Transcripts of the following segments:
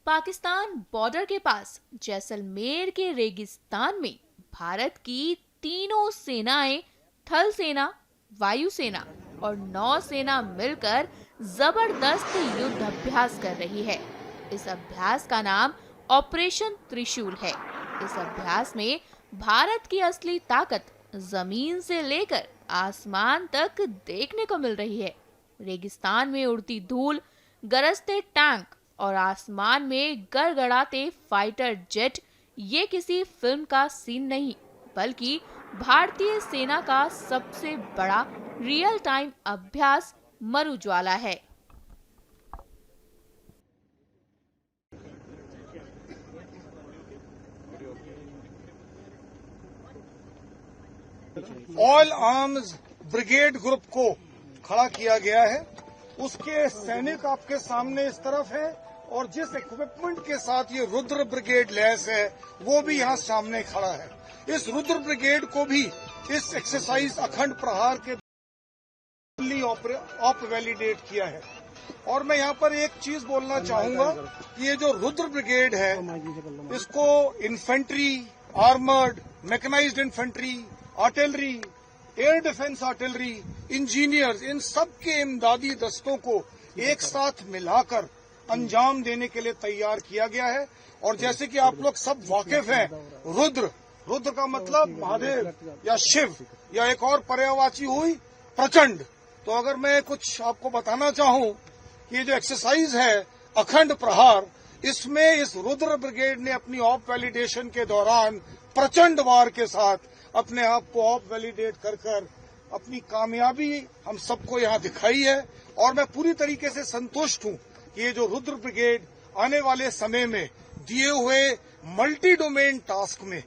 Pakistan border के पास जैसलमेर के रेगिस्तान में भारत की तीनों सेनाएं, थल सेना, वायुसेना और नौसेना मिलकर जबरदस्त युद्ध अभ्यास कर रही है। इस अभ्यास का नाम ऑपरेशन त्रिशूल है। इस अभ्यास में भारत की असली ताकत जमीन से लेकर आसमान तक देखने को मिल रही है। रेगिस्तान में उड़ती धूल, गरजते टैंक और आसमान में गड़गड़ाते फाइटर जेट ये किसी फिल्म का सीन नहीं, बल्कि भारतीय सेना का सबसे बड़ा रियल टाइम अभ्यास मरुज्वाला है। ऑल आर्म्स ब्रिगेड ग्रुप को खड़ा किया गया है। उसके सैनिक आपके सामने इस तरफ है और जिस इक्विपमेंट के साथ ये रुद्र ब्रिगेड लैस है वो भी यहाँ सामने खड़ा है। इस रुद्र ब्रिगेड को भी इस एक्सरसाइज अखंड प्रहार के ऑप वैलिडेट किया है। और मैं यहाँ पर एक चीज बोलना चाहूंगा कि ये जो रुद्र ब्रिगेड है इसको infantry, armoured, mechanised infantry, artillery, air defence artillery, engineers, इन सब के इमदादी दस्तों को एक साथ मिलाकर अंजाम देने के लिए तैयार किया गया है। और जैसे कि आप लोग सब वाकिफ हैं, रुद्र का मतलब महादेव या शिव, या एक और पर्यायवाची हुई प्रचंड। तो अगर मैं कुछ आपको बताना चाहूं कि ये जो एक्सरसाइज है अखंड प्रहार, इसमें इस रुद्र ब्रिगेड ने अपनी ऑप वैलिडेशन के दौरान प्रचंड वार के साथ अपने आप को ऑप वैलिडेट कर अपनी कामयाबी हम सबको यहाँ दिखाई है। और मैं पूरी तरीके से संतुष्ट हूँ कि ये जो रुद्र ब्रिगेड आने वाले समय में दिए हुए मल्टी डोमेन टास्क में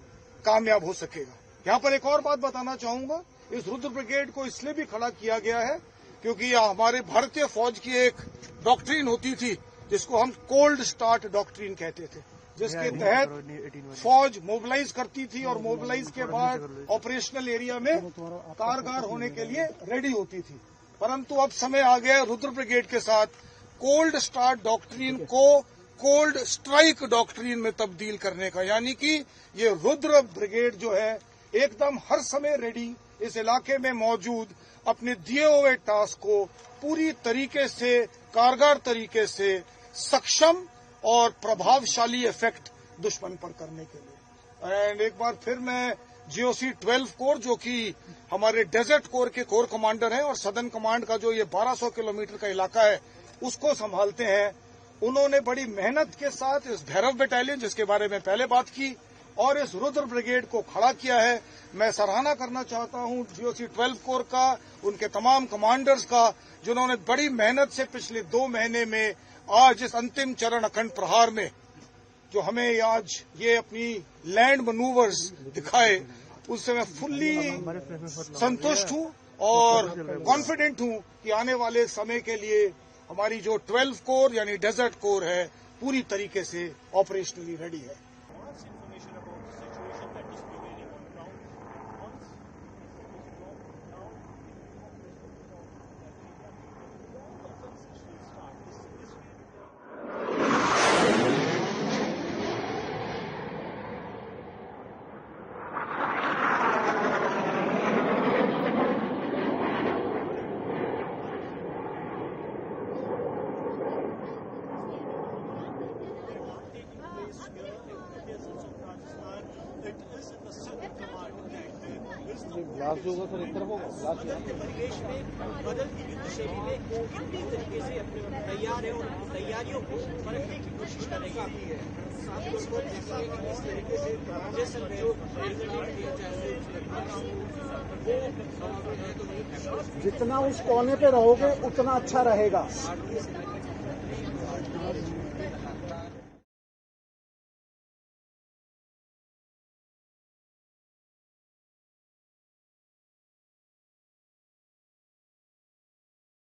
कामयाब हो सकेगा। यहाँ पर एक और बात बताना चाहूंगा, इस रुद्र ब्रिगेड को इसलिए भी खड़ा किया गया है क्योंकि हमारे भारतीय फौज की एक डॉक्ट्रिन होती थी जिसको हम कोल्ड स्टार्ट डॉक्ट्रिन कहते थे, जिसके तहत फौज मोबिलाइज करती थी और मोबिलाइज के बाद ऑपरेशनल एरिया में कारगर होने के लिए रेडी होती थी। परंतु अब समय आ गया रुद्र ब्रिगेड के साथ कोल्ड स्टार्ट डॉक्ट्रिन को कोल्ड स्ट्राइक डॉक्ट्रिन में तब्दील करने का, यानी कि ये रुद्र ब्रिगेड जो है एकदम हर समय रेडी, इस इलाके में मौजूद, अपने दिए हुए टास्क को पूरी तरीके से, कारगर तरीके से, सक्षम और प्रभावशाली इफेक्ट दुश्मन पर करने के लिए। एंड एक बार फिर मैं जीओसी 12 कोर, जो कि हमारे डेजर्ट कोर के कोर कमांडर हैं और सदर्न कमांड का जो ये 1200 किलोमीटर का इलाका है उसको संभालते हैं, उन्होंने बड़ी मेहनत के साथ इस भैरव बटालियन, जिसके बारे में पहले बात की, और इस रुद्र ब्रिगेड को खड़ा किया है। मैं सराहना करना चाहता हूं जीओसी 12 कोर का, उनके तमाम कमांडर्स का, जिन्होंने बड़ी मेहनत से पिछले 2 महीने में आज इस अंतिम चरण अखंड प्रहार में जो हमें आज ये अपनी लैंड मनूवर्स दिखाए, उससे मैं फुल्ली संतुष्ट हूं और कॉन्फिडेंट हूं कि आने वाले समय के लिए हमारी जो 12 कोर यानी डेजर्ट कोर है पूरी तरीके से ऑपरेशनली रेडी है। ब्लास्ट जो होगा सर एक तरफ होगा, ब्लास्ट परिवेश में बदलती युद्ध शैली में कितनी तरीके से अपने तैयार है और तैयारियों को परखने की कोशिश करेगा। इस तरीके से जितना उस कोने पे रहोगे उतना अच्छा रहेगा।